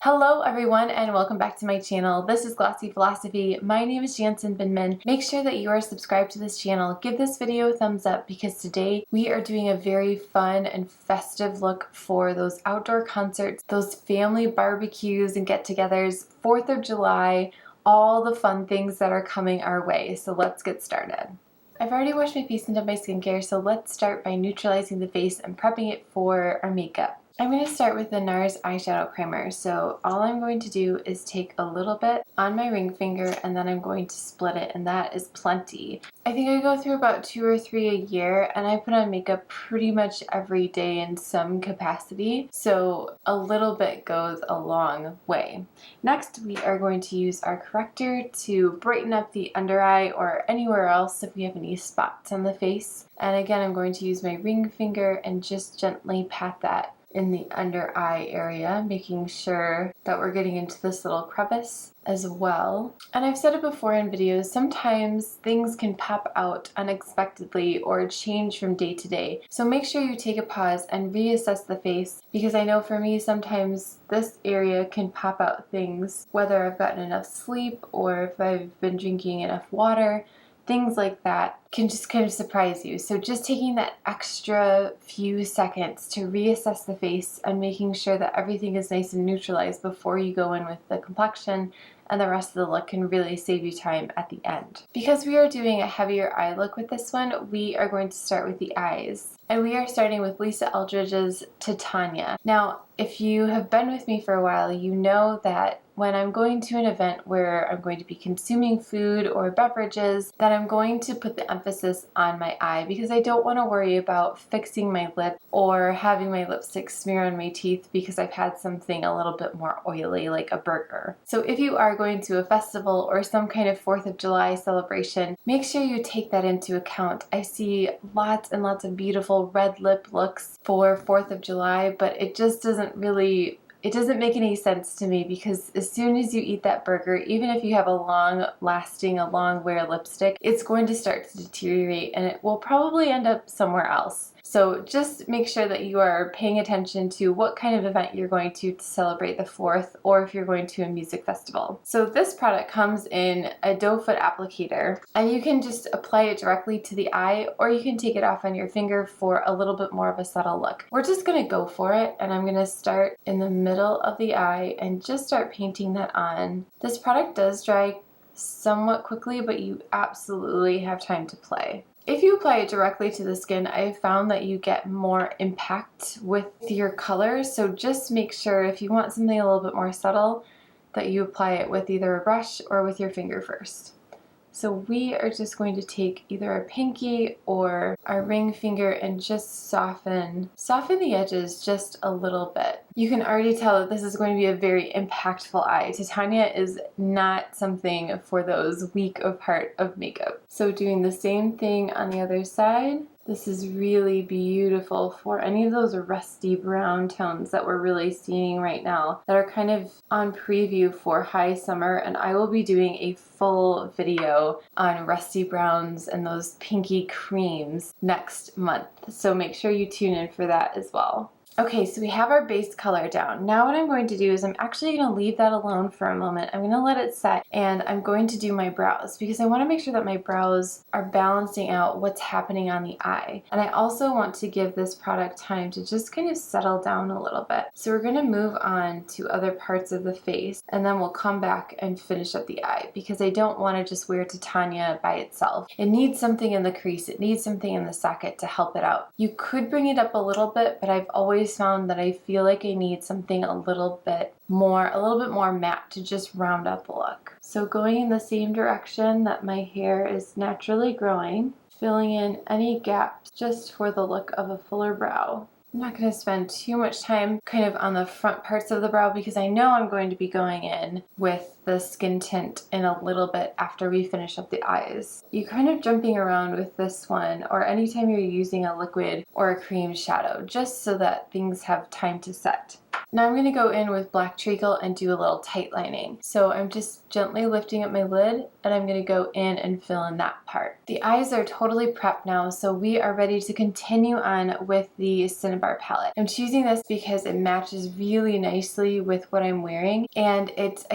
Hello everyone and welcome back to my channel. This is Glossy Philosophy. My name is Jansen Binman. Make sure that you are subscribed to this channel. Give this video a thumbs up because today we are doing a very fun and festive look for those outdoor concerts, those family barbecues and get-togethers, 4th of July, all the fun things that are coming our way. So let's get started. I've already washed my face and done my skincare, so let's start by neutralizing the face and prepping it for our makeup. I'm going to start with the NARS eyeshadow primer. So all I'm going to do is take a little bit on my ring finger and then I'm going to split it, and that is plenty. I think I go through about 2 or 3 a year, and I put on makeup pretty much every day in some capacity, so a little bit goes a long way. Next, we are going to use our corrector to brighten up the under eye or anywhere else if we have any spots on the face. And again, I'm going to use my ring finger and just gently pat that in the under eye area, making sure that we're getting into this little crevice as well. And I've said it before in videos, sometimes things can pop out unexpectedly or change from day to day. So make sure you take a pause and reassess the face, because I know for me sometimes this area can pop out things, whether I've gotten enough sleep or if I've been drinking enough water. Things like that can just kind of surprise you. So just taking that extra few seconds to reassess the face and making sure that everything is nice and neutralized before you go in with the complexion and the rest of the look can really save you time at the end. Because we are doing a heavier eye look with this one, we are going to start with the eyes. And we are starting with Lisa Eldridge's Titania. Now, if you have been with me for a while, you know that when I'm going to an event where I'm going to be consuming food or beverages, that I'm going to put the emphasis on my eye, because I don't want to worry about fixing my lip or having my lipstick smear on my teeth because I've had something a little bit more oily like a burger. So if you are going to a festival or some kind of 4th of July celebration, make sure you take that into account. I see lots and lots of beautiful red lip looks for 4th of July, but it just doesn't make any sense to me, because as soon as you eat that burger, even if you have a long-lasting, a long-wear lipstick, it's going to start to deteriorate and it will probably end up somewhere else. So just make sure that you are paying attention to what kind of event you're going to celebrate the 4th, or if you're going to a music festival. So this product comes in a doe foot applicator, and you can just apply it directly to the eye, or you can take it off on your finger for a little bit more of a subtle look. We're just going to go for it, and I'm going to start in the middle of the eye and just start painting that on. This product does dry somewhat quickly, but you absolutely have time to play. If you apply it directly to the skin, I've found that you get more impact with your colors, so just make sure if you want something a little bit more subtle that you apply it with either a brush or with your finger first. So we are just going to take either our pinky or our ring finger and just soften the edges just a little bit. You can already tell that this is going to be a very impactful eye. Titania is not something for those weak of heart of makeup. So doing the same thing on the other side. This is really beautiful for any of those rusty brown tones that we're really seeing right now that are kind of on preview for high summer, and I will be doing a full video on rusty browns and those pinky creams next month, so make sure you tune in for that as well. Okay, so we have our base color down. Now what I'm going to do is I'm actually going to leave that alone for a moment. I'm going to let it set, and I'm going to do my brows, because I want to make sure that my brows are balancing out what's happening on the eye. And I also want to give this product time to just kind of settle down a little bit. So we're going to move on to other parts of the face, and then we'll come back and finish up the eye, because I don't want to just wear Titania by itself. It needs something in the crease. It needs something in the socket to help it out. You could bring it up a little bit, but I've always found that I feel like I need something a little bit more matte to just round out the look. So going in the same direction that my hair is naturally growing, filling in any gaps just for the look of a fuller brow. I'm not going to spend too much time kind of on the front parts of the brow, because I know I'm going to be going in with the skin tint in a little bit after we finish up the eyes. You're kind of jumping around with this one, or anytime you're using a liquid or a cream shadow, just so that things have time to set. Now I'm going to go in with black treacle and do a little tight lining. So I'm just gently lifting up my lid and I'm going to go in and fill in that part. The eyes are totally prepped now, so we are ready to continue on with the Cinnabar palette. I'm choosing this because it matches really nicely with what I'm wearing, and it's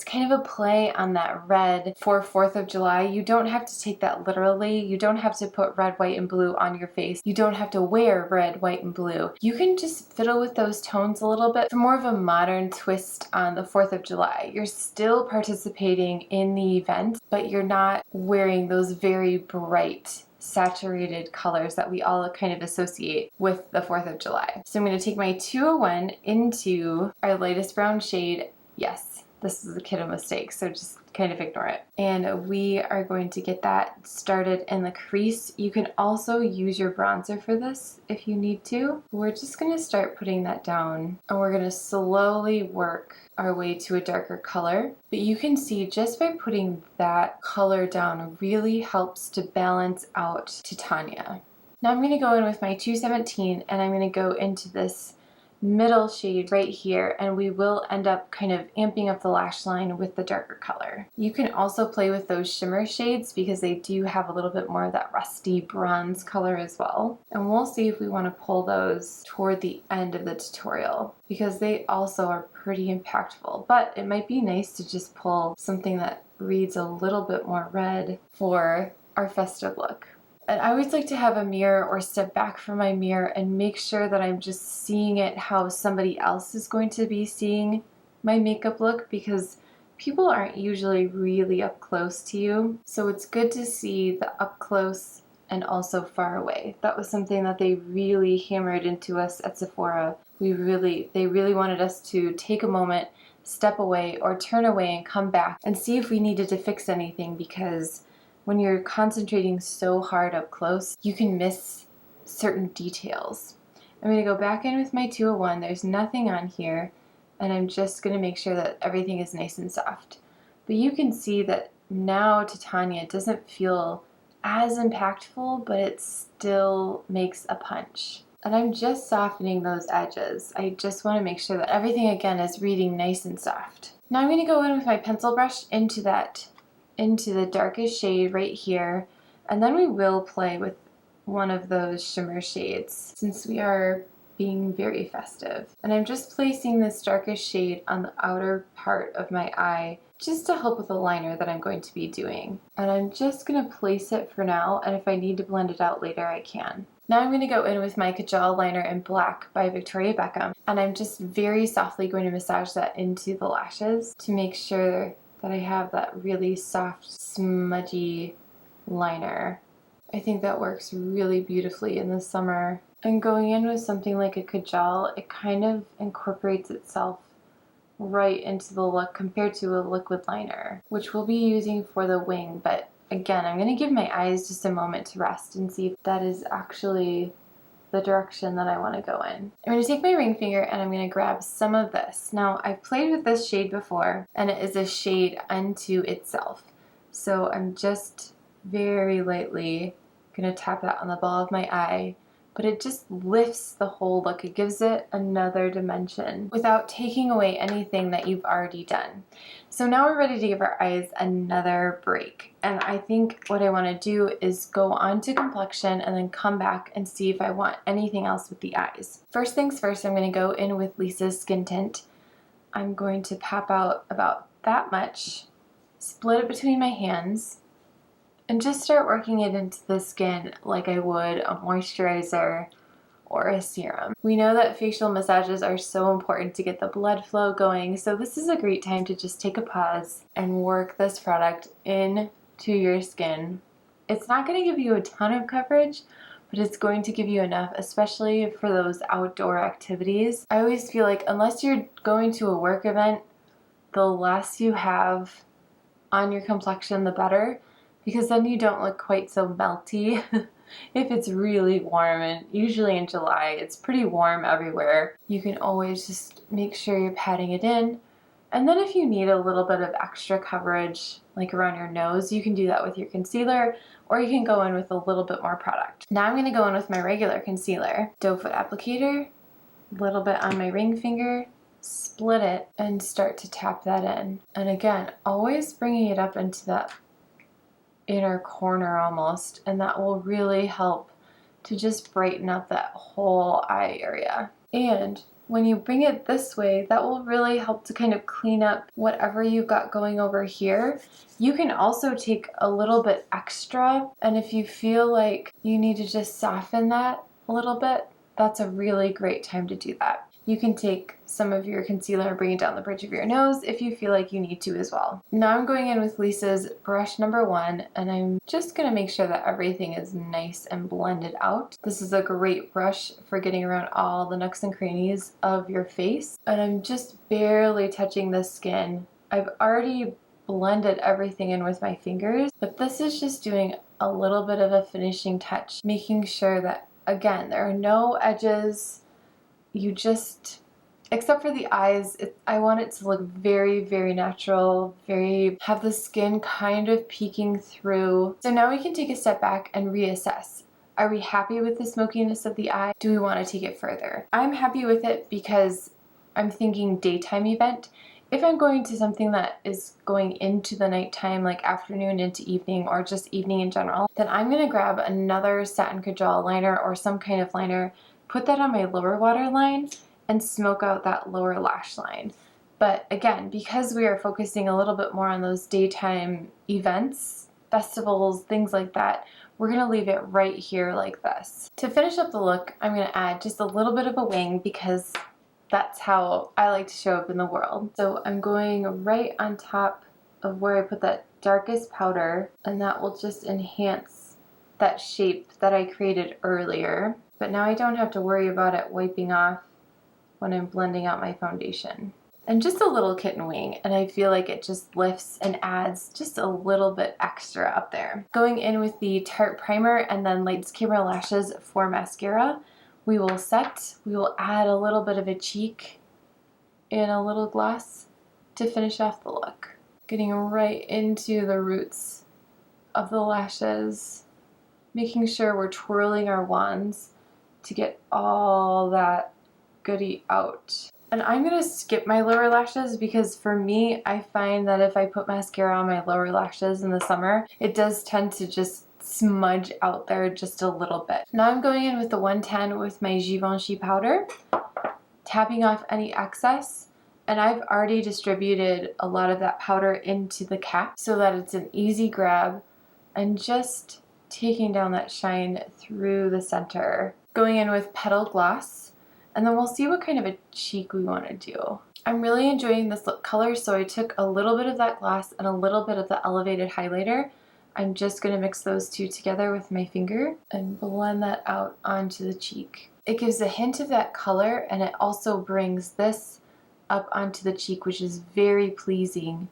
kind of a play on that red for 4th of July. You don't have to take that literally. You don't have to put red, white, and blue on your face. You don't have to wear red, white, and blue. You can just fiddle with those tones a little bit for more of a modern twist on the 4th of July. You're still participating in the event, but you're not wearing those very bright saturated colors that we all kind of associate with the 4th of July. So I'm going to take my 201 into our lightest brown shade. Yes, this is a kiddo mistake, so just kind of ignore it. And we are going to get that started in the crease. You can also use your bronzer for this if you need to. We're just going to start putting that down, and we're going to slowly work our way to a darker color. But you can see just by putting that color down really helps to balance out Titania. Now I'm going to go in with my 217 and I'm going to go into this middle shade right here, and we will end up kind of amping up the lash line with the darker color. You can also play with those shimmer shades because they do have a little bit more of that rusty bronze color as well. And we'll see if we want to pull those toward the end of the tutorial because they also are pretty impactful. But it might be nice to just pull something that reads a little bit more red for our festive look. And I always like to have a mirror or step back from my mirror and make sure that I'm just seeing it how somebody else is going to be seeing my makeup look, because people aren't usually really up close to you. So it's good to see the up close and also far away. That was something that they really hammered into us at Sephora. They really wanted us to take a moment, step away or turn away and come back and see if we needed to fix anything, because when you're concentrating so hard up close, you can miss certain details. I'm going to go back in with my 201. There's nothing on here, and I'm just going to make sure that everything is nice and soft. But you can see that now Titania doesn't feel as impactful, but it still makes a punch. And I'm just softening those edges. I just want to make sure that everything again is reading nice and soft. Now I'm going to go in with my pencil brush into the darkest shade right here, and then we will play with one of those shimmer shades since we are being very festive. And I'm just placing this darkest shade on the outer part of my eye just to help with the liner that I'm going to be doing. And I'm just going to place it for now, and if I need to blend it out later, I can. Now I'm going to go in with my Kajal liner in black by Victoria Beckham, and I'm just very softly going to massage that into the lashes to make sure that I have that really soft, smudgy liner. I think that works really beautifully in the summer. And going in with something like a Kajal, it kind of incorporates itself right into the look compared to a liquid liner, which we'll be using for the wing. But again, I'm going to give my eyes just a moment to rest and see if that is actually the direction that I want to go in. I'm going to take my ring finger and I'm going to grab some of this. Now, I've played with this shade before, and it is a shade unto itself. So I'm just very lightly going to tap that on the ball of my eye, but it just lifts the whole look. It gives it another dimension without taking away anything that you've already done. So now we're ready to give our eyes another break. And I think what I want to do is go on to complexion and then come back and see if I want anything else with the eyes. First things first, I'm going to go in with Lisa's Skin Tint. I'm going to pop out about that much, split it between my hands, and just start working it into the skin like I would a moisturizer or a serum. We know that facial massages are so important to get the blood flow going, so this is a great time to just take a pause and work this product into your skin. It's not going to give you a ton of coverage, but it's going to give you enough, especially for those outdoor activities. I always feel like unless you're going to a work event, the less you have on your complexion, the better, because then you don't look quite so melty. If it's really warm, and usually in July it's pretty warm everywhere, you can always just make sure you're patting it in. And then if you need a little bit of extra coverage, like around your nose, you can do that with your concealer, or you can go in with a little bit more product. Now I'm going to go in with my regular concealer. Doe foot applicator, a little bit on my ring finger, split it and start to tap that in. And again, always bringing it up into that inner corner almost, and that will really help to just brighten up that whole eye area. And when you bring it this way, that will really help to kind of clean up whatever you've got going over here. You can also take a little bit extra, and if you feel like you need to just soften that a little bit, that's a really great time to do that. You can take some of your concealer and bring it down the bridge of your nose if you feel like you need to as well. Now I'm going in with Lisa's brush number 1, and I'm just going to make sure that everything is nice and blended out. This is a great brush for getting around all the nooks and crannies of your face. And I'm just barely touching the skin. I've already blended everything in with my fingers, but this is just doing a little bit of a finishing touch, making sure that, again, there are no edges. You just, except for the eyes, I want it to look very, very natural, have the skin kind of peeking through. So now we can take a step back and reassess. Are we happy with the smokiness of the eye? Do we want to take it further? I'm happy with it because I'm thinking daytime event. If I'm going to something that is going into the nighttime, like afternoon into evening, or just evening in general, then I'm going to grab another satin Kajal liner or some kind of liner, put that on my lower waterline, and smoke out that lower lash line. But again, because we are focusing a little bit more on those daytime events, festivals, things like that, we're going to leave it right here like this. To finish up the look, I'm going to add just a little bit of a wing because that's how I like to show up in the world. So I'm going right on top of where I put that darkest powder, and that will just enhance that shape that I created earlier. But now I don't have to worry about it wiping off when I'm blending out my foundation. And just a little kitten wing, and I feel like it just lifts and adds just a little bit extra up there. Going in with the Tarte primer and then Lights Camera Lashes for mascara, we will add a little bit of a cheek and a little gloss to finish off the look. Getting right into the roots of the lashes, making sure we're twirling our wands to get all that goodie out. And I'm going to skip my lower lashes because for me, I find that if I put mascara on my lower lashes in the summer, it does tend to just smudge out there just a little bit. Now I'm going in with the 110 with my Givenchy powder, tapping off any excess, and I've already distributed a lot of that powder into the cap so that it's an easy grab, and just taking down that shine through the center. Going in with Petal Gloss, and then we'll see what kind of a cheek we want to do. I'm really enjoying this lip color, so I took a little bit of that gloss and a little bit of the elevated highlighter. I'm just going to mix those two together with my finger and blend that out onto the cheek. It gives a hint of that color, and it also brings this up onto the cheek, which is very pleasing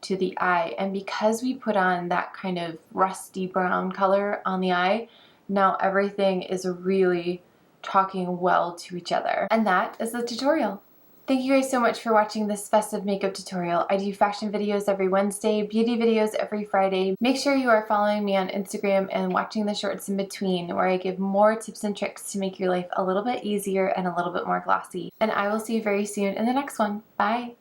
to the eye. And because we put on that kind of rusty brown color on the eye, now everything is really talking well to each other. And that is the tutorial. Thank you guys so much for watching this festive makeup tutorial. I do fashion videos every Wednesday, beauty videos every Friday. Make sure you are following me on Instagram and watching the shorts in between, where I give more tips and tricks to make your life a little bit easier and a little bit more glossy. And I will see you very soon in the next one. Bye!